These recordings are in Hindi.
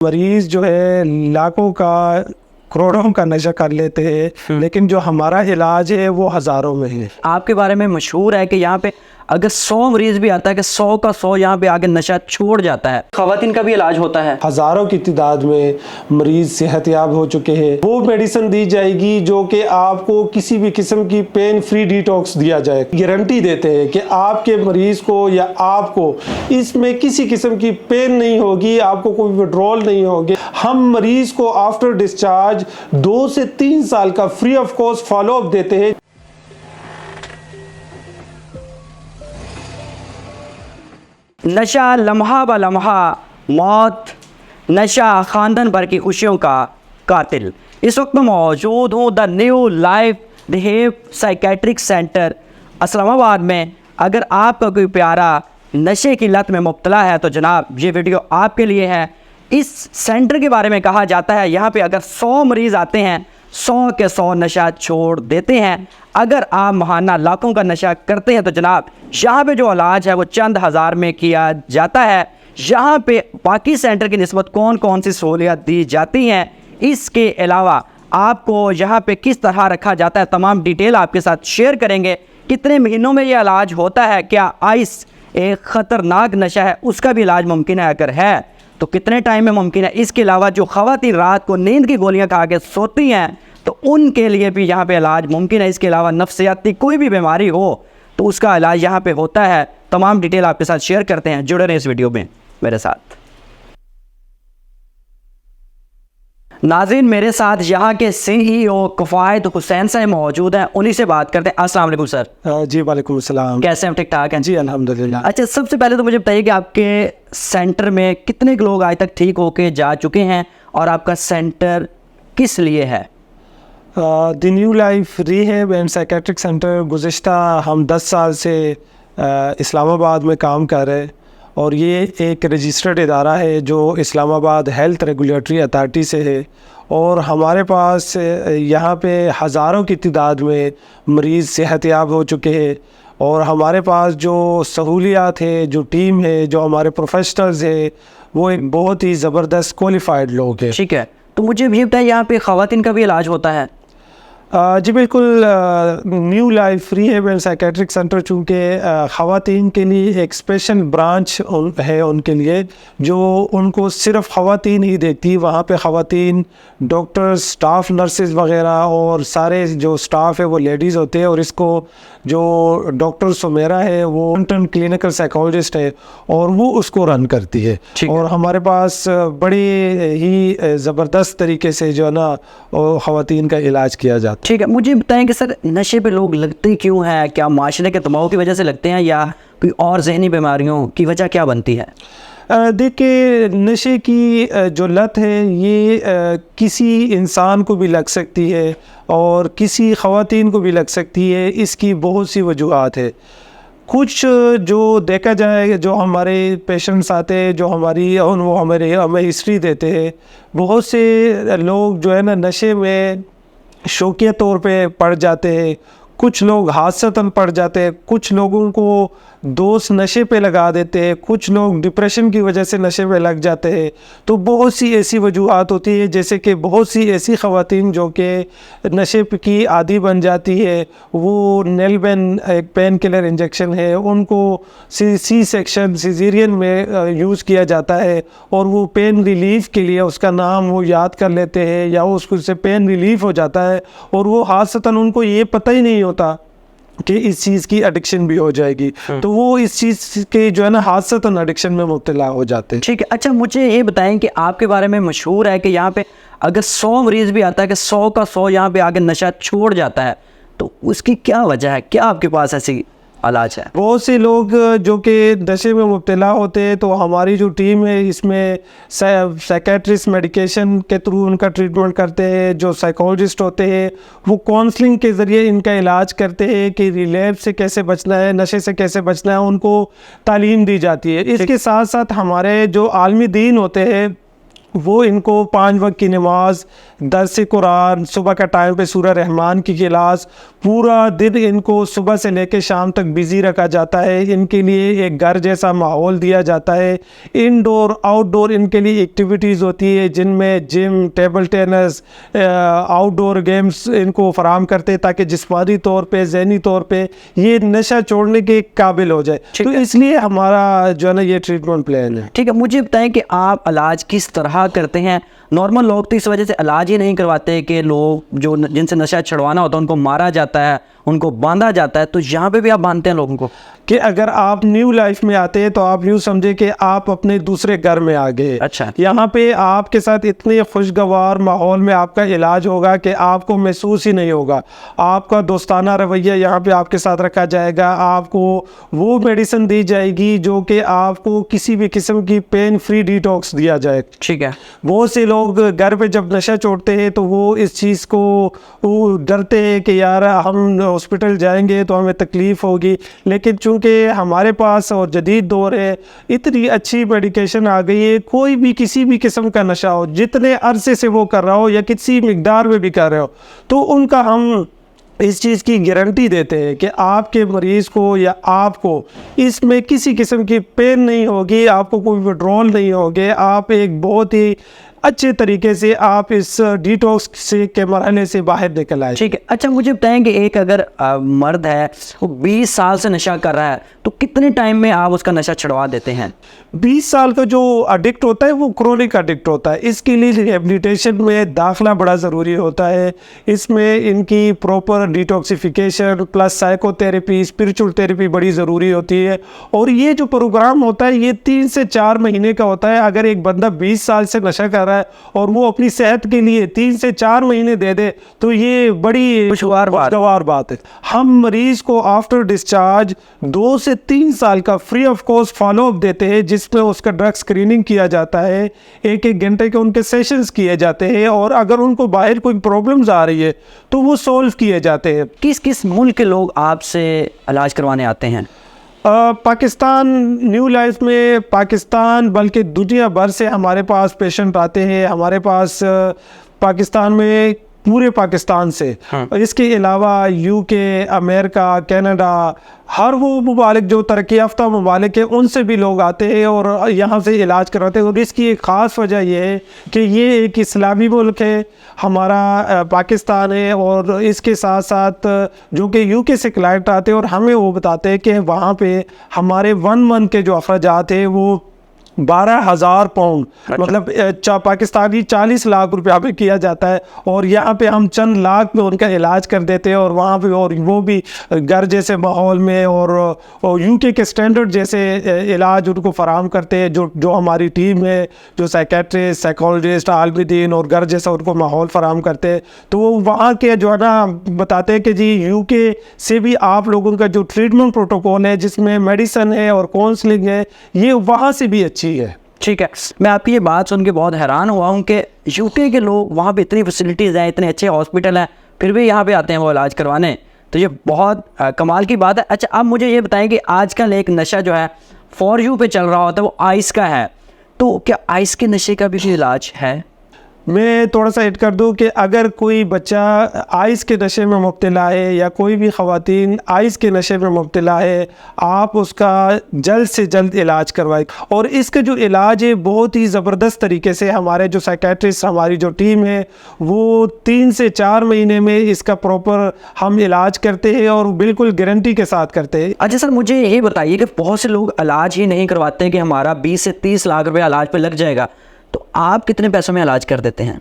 मरीज जो है लाखों का करोड़ों का नशा कर लेते हैं, लेकिन जो हमारा इलाज है वो हज़ारों में है। आपके बारे में मशहूर है कि यहाँ पे अगर 100 मरीज भी आता है कि 100 का 100 यहाँ पे आगे नशा छोड़ जाता है। ख़वातीन का भी इलाज होता है। हज़ारों की तादाद में मरीज सेहतयाब हो चुके हैं। वो मेडिसिन दी जाएगी जो कि आपको किसी भी किस्म की पेन फ्री डिटॉक्स दिया जाए। गारंटी देते हैं कि आपके मरीज को या आपको इसमें किसी किस्म की पेन नहीं होगी, आपको कोई विड्रॉल नहीं होगी। हम मरीज को आफ्टर डिस्चार्ज 2 से 3 साल का फ्री ऑफ कॉस्ट फॉलोअप देते हैं। नशा लम्हा ब लम्हा मौत, नशा खानदान भर की खुशियों का कातिल। इस वक्त मैं मौजूद हूँ द न्यू लाइफ देहेव साइकेट्रिक सेंटर इस्लामाबाद में। अगर आपका कोई प्यारा नशे की लत में मुब्तला है तो जनाब ये वीडियो आपके लिए है। इस सेंटर के बारे में कहा जाता है यहाँ पे अगर 100 मरीज़ आते हैं 100 के 100 नशा छोड़ देते हैं। अगर आप महाना लाखों का नशा करते हैं तो जनाब यहाँ पे जो इलाज है वो चंद हज़ार में किया जाता है। यहाँ पे बाकी सेंटर की निस्बत कौन कौन सी सहूलियत दी जाती हैं, इसके अलावा आपको यहाँ पे किस तरह रखा जाता है, तमाम डिटेल आपके साथ शेयर करेंगे। कितने महीनों में ये इलाज होता है, क्या आइस एक ख़तरनाक नशा है उसका भी इलाज मुमकिन है, अगर है तो कितने टाइम में मुमकिन है। इसके अलावा जो ख़वातीन रात को नींद की गोलियां खा के सोती हैं तो उनके लिए भी यहाँ पे इलाज मुमकिन है। इसके अलावा नफ्सियाती कोई भी बीमारी हो तो उसका इलाज यहाँ पे होता है। तमाम डिटेल आपके साथ शेयर करते हैं, जुड़े रहें इस वीडियो में मेरे साथ। नाज़रीन, मेरे साथ यहाँ के CEO किफ़ायत हुसैन साहब मौजूद हैं, उन्हीं से बात करते हैं। अस्सलाम वालेकुम सर। जी वालेकुम अस्सलाम। कैसे हैं, ठीक ठाक हैं? जी अल्हम्दुलिल्लाह। अच्छा, सबसे पहले तो मुझे बताइए कि आपके सेंटर में कितने लोग आज तक ठीक होके जा चुके हैं और आपका सेंटर किस लिए है? The new life rehab and psychiatric centre गुज़िश्ता हम 10 साल से इस्लामाबाद में काम कर रहे हैं और ये एक रजिस्टर्ड इदारा है जो इस्लामाबाद हेल्थ रेगुलेटरी अथॉरिटी से है। और हमारे पास यहाँ पे हज़ारों की तादाद में मरीज़ सेहतयाब हो चुके हैं और हमारे पास जो सहूलियात है, जो टीम है, जो हमारे प्रोफेशनल्स है, वो एक बहुत ही ज़बरदस्त क्वालिफाइड लोग हैं। ठीक है, तो मुझे भी बताइए यहाँ पे ख़वातीन का भी इलाज होता है? जी बिल्कुल। New life rehab and psychiatric centre चूँकि ख़वातीन के लिए एक स्पेशल ब्रांच है उनके लिए, जो उनको सिर्फ ख़वातीन ही देखती। वहाँ पे ख़वातीन डॉक्टर्स, स्टाफ, नर्सेज वगैरह और सारे जो स्टाफ है वो लेडीज़ होते हैं। और इसको जो डॉक्टर सुमेरा है वो इंटर्न क्लिनिकल साइकोलॉजिस्ट है और वो उसको रन करती है। और हमारे पास बड़ी ही ज़बरदस्त तरीके से जो है ना ख़वातीन का इलाज किया जाता है। ठीक है, मुझे बताएं कि सर नशे पे लोग लगते क्यों हैं? क्या माशरे के दबाव की वजह से लगते हैं या कोई और जहनी बीमारियों की वजह क्या बनती है? देखिए, नशे की जो लत है ये किसी इंसान को भी लग सकती है और किसी ख़वातीन को भी लग सकती है। इसकी बहुत सी वजूहात है। कुछ जो देखा जाए, जो हमारे पेशेंट्स आते हैं, जो हमें हिस्ट्री देते हैं, बहुत से लोग जो है ना नशे में शौकिया तौर पे पड़ जाते हैं, कुछ लोग हादसतन पड़ जाते हैं, कुछ लोगों को दोस्त नशे पे लगा देते हैं, कुछ लोग डिप्रेशन की वजह से नशे पे लग जाते हैं। तो बहुत सी ऐसी वजूहात होती है, जैसे कि बहुत सी ऐसी ख़वातीन जो कि नशे की आदी बन जाती है, वो नेलबेन एक पेन किलर इंजेक्शन है, उनको सी सेक्शन सिजेरियन में यूज़ किया जाता है और वो पेन रिलीफ के लिए उसका नाम वो याद कर लेते हैं या उससे पेन रिलीफ हो जाता है और वो हादसतन उनको ये पता ही नहीं होता कि इस चीज़ की एडिक्शन भी हो जाएगी। तो वो इस चीज़ के जो है ना हादसतन एडिक्शन में मुब्तला हो जाते हैं। ठीक है। अच्छा, मुझे ये बताएं कि आपके बारे में मशहूर है कि यहाँ पे अगर 100 मरीज़ भी आता है कि 100 का 100 यहाँ पे आगे नशा छोड़ जाता है, तो उसकी क्या वजह है? क्या आपके पास ऐसी इलाज है? बहुत से लोग जो कि नशे में मुब्तला होते हैं तो हमारी जो टीम है इसमें साइकेट्रिस्ट मेडिकेशन के थ्रू उनका ट्रीटमेंट करते हैं। जो साइकोलॉजिस्ट होते हैं वो काउंसलिंग के ज़रिए इनका इलाज करते हैं कि रिलैप से कैसे बचना है, नशे से कैसे बचना है, उनको तालीम दी जाती है। इसके साथ साथ हमारे जो आलमी दीन होते हैं वो इनको 5 वक्त की नमाज, दर्स कुरान, सुबह का टाइम पे सूरह रहमान की क्लास, पूरा दिन इनको सुबह से लेकर शाम तक बिज़ी रखा जाता है। इनके लिए एक घर जैसा माहौल दिया जाता है। इनडोर आउटडोर इनके लिए एक्टिविटीज़ होती है, जिनमें gym, table tennis, outdoor games इनको फराहम करते हैं ताकि जिस्मानी तौर पे, ज़हनी तौर पे ये नशा छोड़ने के काबिल हो जाए। तो इसलिए हमारा जो है ना ये ट्रीटमेंट प्लान है। ठीक है, मुझे बताएं कि आप इलाज किस तरह करते हैं। नॉर्मल लोग तो इस वजह से इलाज ही नहीं करवाते कि लोग जो जिनसे नशा छुड़वाना होता है उनको मारा जाता है, उनको बांधा जाता है, तो यहाँ पे भी आप बांधते हैं लोगों को? कि अगर आप न्यू लाइफ में आते हैं तो आप यूँ समझे कि आप अपने दूसरे घर में आ गए। अच्छा। यहाँ पे आपके साथ इतने खुशगवार माहौल में आपका इलाज होगा कि आपको महसूस ही नहीं होगा। आपका दोस्ताना रवैया यहाँ पे आपके साथ रखा जाएगा। आपको वो मेडिसिन दी जाएगी जो कि आपको किसी भी किस्म की पेन फ्री डिटॉक्स दिया जाए। ठीक है। बहुत से लोग घर पे जब नशा छोड़ते हैं तो वो इस चीज़ को वो डरते हैं कि यार हम हॉस्पिटल जाएंगे तो हमें तकलीफ़ होगी, लेकिन चूँकि हमारे पास और जदीद दौर है, इतनी अच्छी मेडिकेशन आ गई है, कोई भी किसी भी किस्म का नशा हो, जितने अरसे से वो कर रहा हो या किसी मिकदार में भी कर रहे हो, तो उनका हम इस चीज़ की गारंटी देते हैं कि आपके मरीज़ को या आपको इसमें किसी किस्म की पेन नहीं होगी, आपको कोई विड्रॉल नहीं होगी, आप एक बहुत ही अच्छे तरीके से आप इस डिटॉक्स से के मरहले से बाहर निकल आए। ठीक है। अच्छा, मुझे बताएं कि एक अगर मर्द है वो 20 साल से नशा कर रहा है तो कितने टाइम में आप उसका नशा छुड़वा देते हैं? 20 साल का जो एडिक्ट होता है वो क्रोनिक एडिक्ट होता है। इसके लिए रिहेबिलिटेशन में दाखिला बड़ा ज़रूरी होता है। इसमें इनकी proper detoxification plus psychotherapy, spiritual therapy बड़ी ज़रूरी होती है। और ये जो प्रोग्राम होता है ये 3 से 4 महीने का होता है। अगर एक बंदा 20 साल से नशा कर रहा है और वो अपनी सेहत के लिए 3 से 4 महीने दे दे तो ये बड़ी खुशगवार बात है। हम मरीज़ को आफ्टर डिस्चार्ज 2 से 3 साल का फ्री ऑफ कॉस्ट फॉलोअप देते हैं, जिसमें उसका ड्रग स्क्रीनिंग किया जाता है, 1-1 घंटे के उनके सेशंस किए जाते हैं, और अगर उनको बाहर कोई प्रॉब्लम्स आ रही है तो वो सॉल्व किए जाते हैं। किस किस मुल्क के लोग आपसे इलाज करवाने आते हैं? पाकिस्तान, न्यू लाइफ में पाकिस्तान बल्कि दुनिया भर से हमारे पास पेशेंट आते हैं। हमारे पास पाकिस्तान में पूरे पाकिस्तान से, इसके अलावा यूके, अमेरिका, कनाडा, हर वो ममालिक जो तरक्की याफ्ता ममालिक है उनसे भी लोग आते हैं और यहाँ से इलाज करवाते हैं। और इसकी एक ख़ास वजह ये है कि ये एक इस्लामी मुल्क है, हमारा पाकिस्तान है, और इसके साथ साथ जो कि यूके से क्लाइंट आते हैं और हमें वो बताते हैं कि वहाँ पे हमारे 1 मंथ के जो अखराजात है वो 12,000 पाउंड, मतलब पाकिस्तानी 40 लाख रुपया पे किया जाता है, और यहाँ पे हम चंद लाख में उनका इलाज कर देते हैं। और वहाँ पे और वो भी घर जैसे माहौल में और यूके के स्टैंडर्ड जैसे इलाज उनको फराहम करते हैं। जो हमारी टीम है, जो साइकेट्रिस्ट, साइकोलॉजिस्ट, आलमी और घर जैसा उनको माहौल फराहम करते हैं। तो वो वहाँ के जो है ना बताते हैं कि जी यूके से भी आप लोगों का जो ट्रीटमेंट प्रोटोकॉल है जिसमें मेडिसिन है और काउंसलिंग है, ये वहाँ से भी अच्छी है। ठीक है। मैं आपकी ये बात सुन के बहुत हैरान हुआ हूँ कि यूके के लोग वहाँ पे इतनी फैसिलिटीज़ हैं, इतने अच्छे हॉस्पिटल हैं, फिर भी यहाँ पे आते हैं वो इलाज करवाने, तो ये बहुत कमाल की बात है। अच्छा, अब मुझे ये बताएं कि आजकल एक नशा जो है फॉर यू पे चल रहा होता है वो आइस का है, तो क्या आइस के नशे का भी कोई इलाज है? मैं थोड़ा सा ऐड कर दूं कि अगर कोई बच्चा आइस के नशे में मुब्तला है या कोई भी ख़वातीन आइस के नशे में मुब्तला है, आप उसका जल्द से जल्द इलाज करवाएं। और इसका जो इलाज है बहुत ही ज़बरदस्त तरीके से हमारे जो साइकेट्रिस्ट, हमारी जो टीम है, वो 3 से 4 महीने में इसका प्रॉपर हम इलाज करते हैं और बिल्कुल गारंटी के साथ करते हैं। अच्छा सर, मुझे ये बताइए कि बहुत से लोग इलाज ही नहीं करवाते हैं कि हमारा 20 से 30 लाख रुपये इलाज पे लग जाएगा, तो आप कितने पैसों में इलाज कर देते हैं?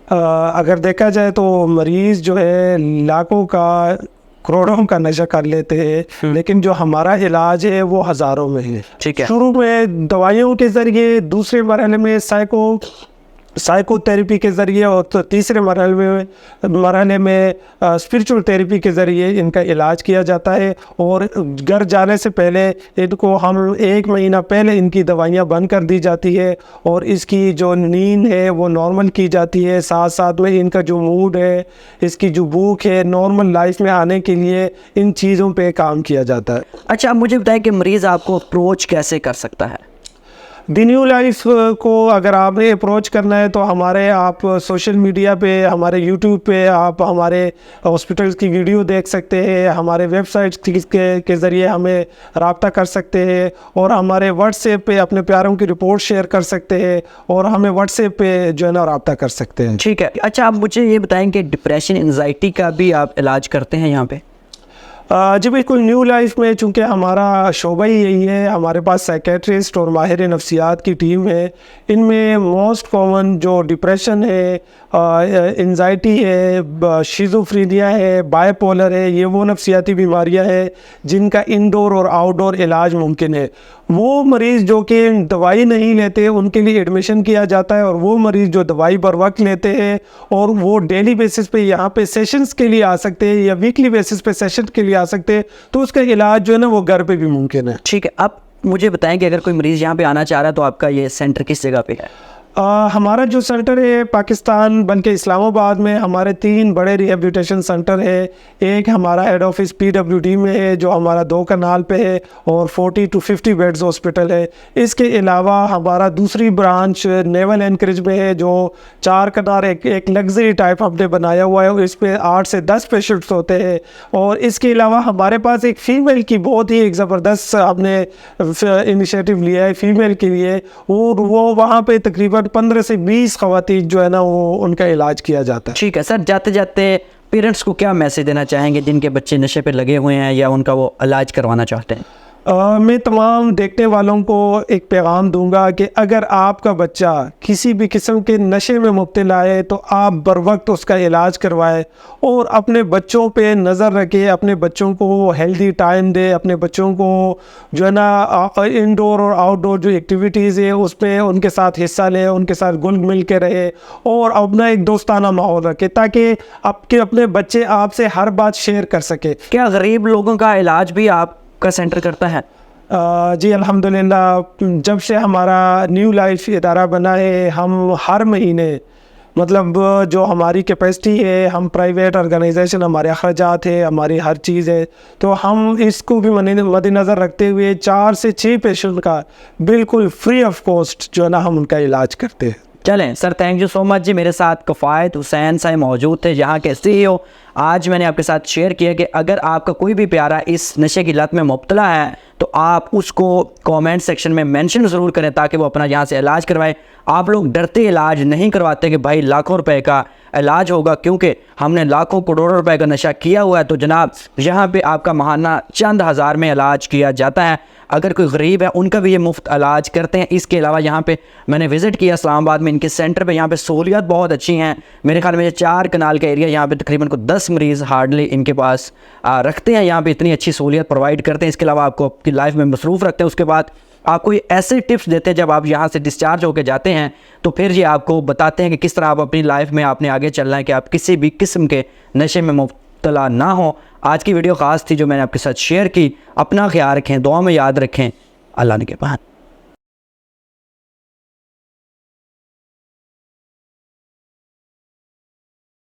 अगर देखा जाए तो मरीज़ जो है लाखों का, करोड़ों का नशा कर लेते हैं, लेकिन जो हमारा इलाज है वो हज़ारों में है। ठीक है। शुरू में दवाइयों के ज़रिए, दूसरे मरहले में साइकोथेरेपी के ज़रिए, और तो तीसरे मरहले में स्पिरिचुअल थेरेपी के ज़रिए इनका इलाज किया जाता है। और घर जाने से पहले इनको हम 1 महीना पहले इनकी दवाइयाँ बंद कर दी जाती है और इसकी जो नींद है वो नॉर्मल की जाती है। साथ साथ में इनका जो मूड है, इसकी जो भूख है, नॉर्मल लाइफ में आने के लिए इन चीज़ों पे काम किया जाता है। अच्छा, अब मुझे बताएं कि मरीज़ आपको अप्रोच कैसे कर सकता है? द न्यू लाइफ को अगर आपने अप्रोच करना है तो हमारे आप सोशल मीडिया पे, हमारे यूट्यूब पे आप हमारे हॉस्पिटल्स की वीडियो देख सकते हैं, हमारे वेबसाइट्स के ज़रिए हमें रब्ता कर सकते हैं, और हमारे व्हाट्सएप पे अपने प्यारों की रिपोर्ट शेयर कर सकते हैं, और हमें व्हाट्सएप पे जो है ना रब्ता कर सकते हैं। ठीक है। अच्छा, आप मुझे ये बताएं कि डिप्रेशन, एंजाइटी का भी आप इलाज करते हैं यहाँ पे? जी बिल्कुल। न्यू लाइफ में चूँकि हमारा शोबा ही यही है, हमारे पास साइकेट्रिस्ट और माहिर नफ्सियात की टीम है। इनमें मोस्ट कॉमन जो डिप्रेशन है, एंजाइटी है, शिज़ोफ्रेनिया है, बाइपोलर है, ये वो नफ्सियाती बीमारियां हैं जिनका इंडोर और आउटडोर इलाज मुमकिन है। वो मरीज़ जो कि दवाई नहीं लेते उनके लिए एडमिशन किया जाता है, और वो मरीज़ जो दवाई बर वक्त लेते हैं और वो डेली बेसिस पे यहाँ पे सेशंस के लिए आ सकते हैं या वीकली बेसिस पे सेशन के लिए आ सकते हैं, तो उसका इलाज जो है ना वो घर पे भी मुमकिन है। ठीक है। अब मुझे बताएं कि अगर कोई मरीज़ यहाँ पे आना चाह रहा है तो आपका ये सेंटर किस जगह पे है? हमारा जो सेंटर है पाकिस्तान बल्कि इस्लामाबाद में हमारे 3 बड़े रिहेबिलिटेशन सेंटर है। एक हमारा हेड ऑफिस PWD में है जो हमारा 2 कनाल पे है और 40 to 50 बेड्स हॉस्पिटल है। इसके अलावा हमारा दूसरी ब्रांच नेवल एनकरेज में है जो 4 कनाल एक लग्जरी टाइप हमने बनाया हुआ है। इस पे 8 से 10 पेशेंट्स होते हैं। और इसके अलावा हमारे पास एक फ़ीमेल की बहुत ही एक ज़बरदस्त हमने इनिशिएटिव लिया है फ़ीमेल के लिए, और वो वहाँ पे तकरीबन 15 से 20 ख़वातीन जो है ना वो उनका इलाज किया जाता है। ठीक है सर, जाते जाते पेरेंट्स को क्या मैसेज देना चाहेंगे जिनके बच्चे नशे पे लगे हुए हैं या उनका वो इलाज करवाना चाहते हैं? मैं तमाम देखने वालों को एक पैगाम दूंगा कि अगर आपका बच्चा किसी भी किस्म के नशे में मुब्तला है तो आप बर वक्त उसका इलाज करवाएं और अपने बच्चों पे नज़र रखें, अपने बच्चों को हेल्दी टाइम दें, अपने बच्चों को जो है ना इंडोर और आउटडोर जो एक्टिविटीज़ है उसमें उनके साथ हिस्सा लें, उनके साथ घुल मिल के रहे और अपना एक दोस्ताना माहौल रखें ताकि आपके अपने बच्चे आपसे हर बात शेयर कर सके। क्या गरीब लोगों का इलाज भी आपका सेंटर करता है? जी अल्हम्दुलिल्लाह, जब से हमारा न्यू लाइफ इदारा बना है हम हर महीने मतलब जो हमारी कैपेसिटी है, हम प्राइवेट ऑर्गेनाइजेशन, हमारे अखराजात है, हमारी हर चीज़ है, तो हम इसको भी मद्देनज़र रखते हुए 4 से 6 पेशेंट का बिल्कुल फ्री ऑफ कॉस्ट जो है ना हम उनका इलाज करते हैं। चलें sir, thank you so much जी। मेरे साथ किफ़ायत हुसैन साहब मौजूद थे यहाँ के CEO। आज मैंने आपके साथ शेयर किया कि अगर आपका कोई भी प्यारा इस नशे की लत में मुब्तला है तो आप उसको कमेंट सेक्शन में मेंशन ज़रूर करें ताकि वो अपना यहाँ से इलाज करवाए। आप लोग डरते इलाज नहीं करवाते कि भाई लाखों रुपए का इलाज होगा, क्योंकि हमने लाखों करोड़ों रुपए का नशा किया हुआ है। तो जनाब यहाँ पे आपका महाना चंद हज़ार में इलाज किया जाता है। अगर कोई गरीब है उनका भी ये मुफ्त इलाज करते हैं। इसके अलावा यहाँ पे मैंने विज़िट किया इस्लामाबाद में, इनके सेंटर पे यहाँ पे सहूलियत बहुत अच्छी हैं। मेरे ख्याल में 4 कनाल का एरिया, यहाँ पे तकरीबन को 10 मरीज़ हार्डली इनके पास रखते हैं। यहाँ पे इतनी अच्छी सहूलियत प्रोवाइड करते हैं। इसके अलावा आपको आपकी लाइफ में मसरूफ़ रखते हैं। उसके बाद आपको ये ऐसे टिप्स देते हैं जब आप यहाँ से डिस्चार्ज होकर जाते हैं तो फिर ये आपको बताते हैं कि किस तरह आप अपनी लाइफ में आपने आगे चलना है कि आप किसी भी किस्म के नशे में मुब्तला ना हो। आज की वीडियो ख़ास थी जो मैंने आपके साथ शेयर की। अपना ख्याल रखें, दुआ में याद रखें। अल्लाह ने के बाद।